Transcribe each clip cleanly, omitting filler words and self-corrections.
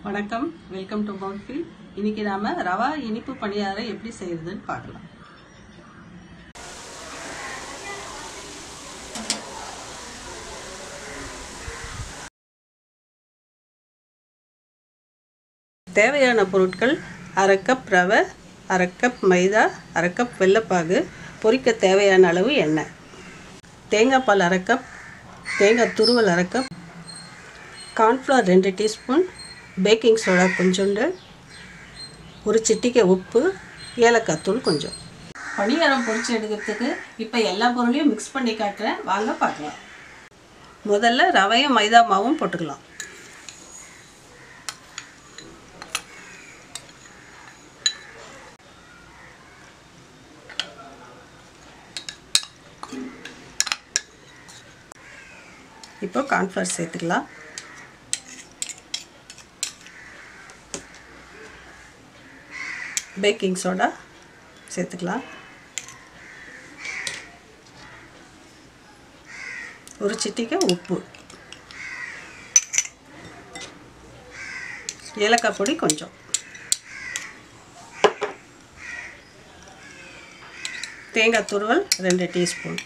வணக்கம், welcome to MouthFeel. இன்னைக்கு நாம ரவா இனிப்பு பணியாரம் எப்படி செய்யறதுன்னு பார்க்கலாம். தேவையான பொருட்கள்: அரை கப் ரவை, அரை கப் மைதா, அரை கப் வெல்லப்பாகு, பொரிக்க தேவையான அளவு எண்ணெய், தேங்காய் பால் அரை கப், தேங்காய் துருவல் அரை cup, cornflour 2 teaspoon, baking soda கொஞ்சோண்டு, ஒரு சிட்டிகை உப்பு, ஏலக்காய் தூள் கொஞ்சம். பணியாரம் பொரிச்சு எடுக்கிறதுக்கு இப்போ எல்லா பொருளையும் மிக்ஸ் பண்ணி காட்டுறேன், வாங்க பார்க்கலாம். முதல்ல ரவையும் மைதா மாவும் போட்டுக்கலாம். இப்போ கார்ன்ஃப்ளவர் சேர்த்துக்கலாம். பேக்கிங் சோடா சேர்த்துக்கலாம். ஒரு சிட்டிகை உப்பு, ஏலக்காய் பொடி கொஞ்சம், தேங்காய் துருவல் 2 டீஸ்பூன்.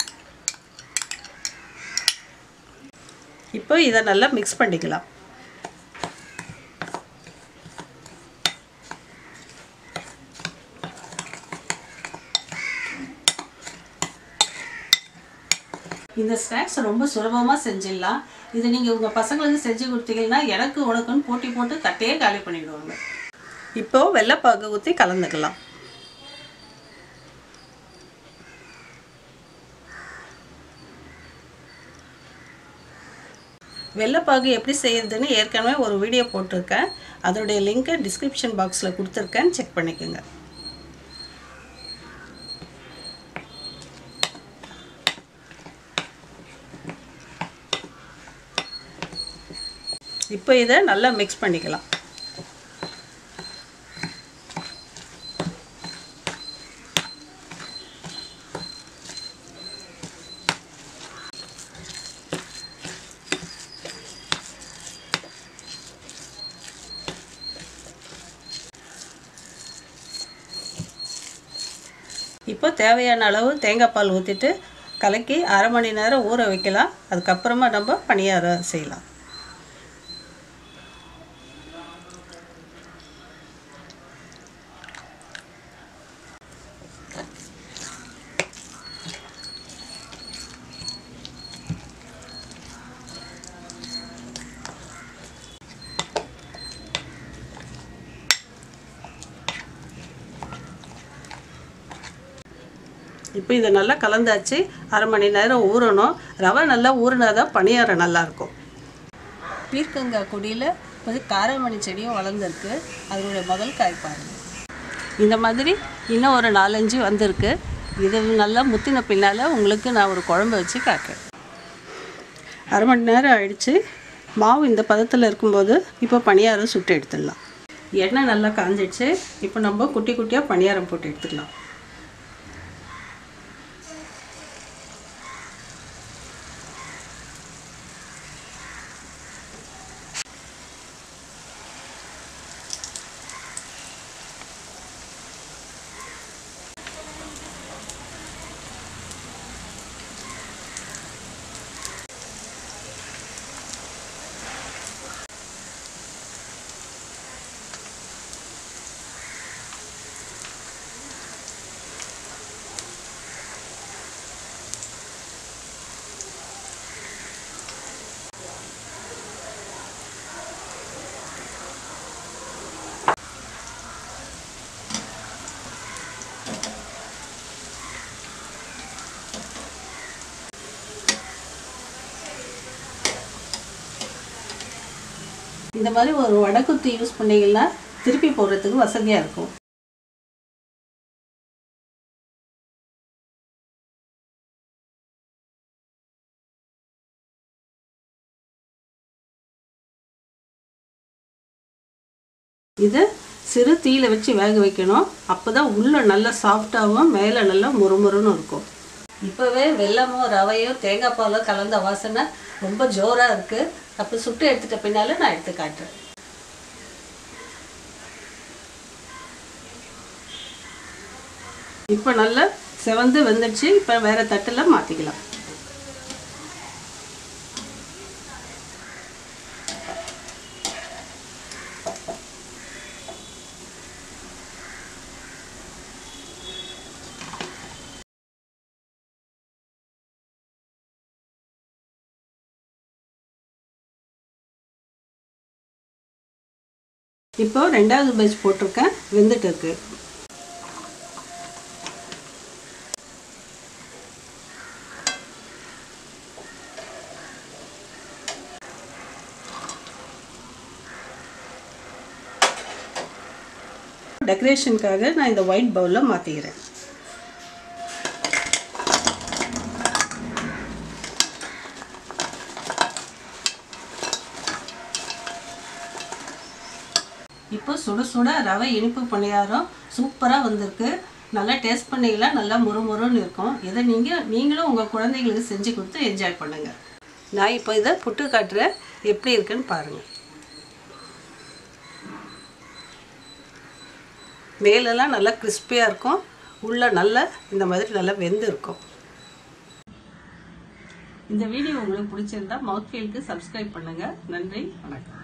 இப்போ இதை நல்லா மிக்ஸ் பண்ணிக்கலாம். இந்த ஸ்நாக்ஸ் ரொம்ப சுலபமாக செஞ்சிடலாம். இது நீங்கள் உங்கள் பசங்களுக்கு செஞ்சு கொடுத்தீங்கன்னா எனக்கு உனக்குன்னு போட்டி போட்டு கட்டையே காலி பண்ணிவிடுவாங்க. இப்போது வெல்லப்பாகு ஊற்றி கலந்துக்கலாம். வெல்லப்பாகு எப்படி செய்யறதுன்னு ஏற்கனவே ஒரு வீடியோ போட்டிருக்கேன். அதோடைய லிங்க்கை டிஸ்கிரிப்ஷன் பாக்ஸில் கொடுத்துருக்கேன், செக் பண்ணிக்கோங்க. இப்போ இதை நல்லா மிக்ஸ் பண்ணிக்கலாம். இப்போ தேவையான அளவு தேங்காய் பால் ஊற்றிட்டு கலக்கி அரை மணி நேரம் ஊற வைக்கலாம். அதுக்கப்புறமா நம்ம பணியாரம் செய்யலாம். இப்போ இதை நல்லா கலந்தாச்சு. அரை மணி நேரம் ஊறணும். ரவை நல்லா ஊறினா தான் பணியாரம் நல்லாயிருக்கும். பீர்க்கங்காய் கொடியில் கொஞ்சம் காரமணி செடியும் வளர்ந்துருக்கு. அதனுடைய முதல் காய் பாருங்கள். இந்த மாதிரி இன்னும் ஒரு 4-5 வந்திருக்கு. இது நல்லா முத்தின பின்னால் உங்களுக்கு நான் ஒரு குழம்பு வச்சு காட்டுறேன். அரை மணி நேரம் ஆயிடுச்சு. மாவு இந்த பதத்தில் இருக்கும்போது இப்போ பணியாரம் சுட்டு எடுத்துடலாம். எண்ணெய் நல்லா காஞ்சிடுச்சு. இப்போ நம்ம குட்டி குட்டியாக பணியாரம் போட்டு எடுத்துக்கலாம். இந்த மாதிரி ஒரு வடக்குத்தி யூஸ் பண்ணிங்கன்னா திருப்பி போடுறதுக்கு வசதியாக இருக்கும். இதை சிறு தீயில வச்சு வேக வைக்கணும். அப்போ தான் உள்ளே நல்லா சாஃப்டாகவும் மேலே நல்லா முறுமுறுன்னு இருக்கும். இப்போவே வெல்லமோ ரவையோ தேங்காய் பாலோ கலந்த வாசனை ரொம்ப ஜோராக இருக்குது. அப்போ சுட்டு எடுத்துட்ட பின்னால் நான் எடுத்து காட்டுறேன். இப்போ நல்லா செவந்து வெந்துடுச்சு. இப்போ வேற தட்டில் மாற்றிக்கலாம். இப்போ ரெண்டாவது பேட்ச் போட்டிருக்கேன், வெந்துட்டு இருக்கு. டெக்கரேஷனுக்காக நான் இந்த ஒயிட் பவுலில் மாற்றிக்கிறேன். இப்போ சுட சுட ரவை இனிப்பு பணியாரம் சூப்பராக வந்திருக்கு. நல்லா டேஸ்ட் பண்ணிக்கலாம். நல்லா முறுமுறுன்னு இருக்கும். இதை நீங்களும் உங்கள் குழந்தைங்களுக்கு செஞ்சு கொடுத்து என்ஜாய் பண்ணுங்கள். நான் இப்போ இதை புட்டு காட்டுறேன், எப்படி இருக்குன்னு பாருங்கள். மேலெல்லாம் நல்லா கிறிஸ்பியாக இருக்கும், உள்ளே நல்லா இந்த மாதிரி நல்லா வெந்து இருக்கும். இந்த வீடியோ உங்களுக்கு பிடிச்சிருந்தா மவுத்ஃபீலுக்கு சப்ஸ்கிரைப் பண்ணுங்கள். நன்றி, வணக்கம்.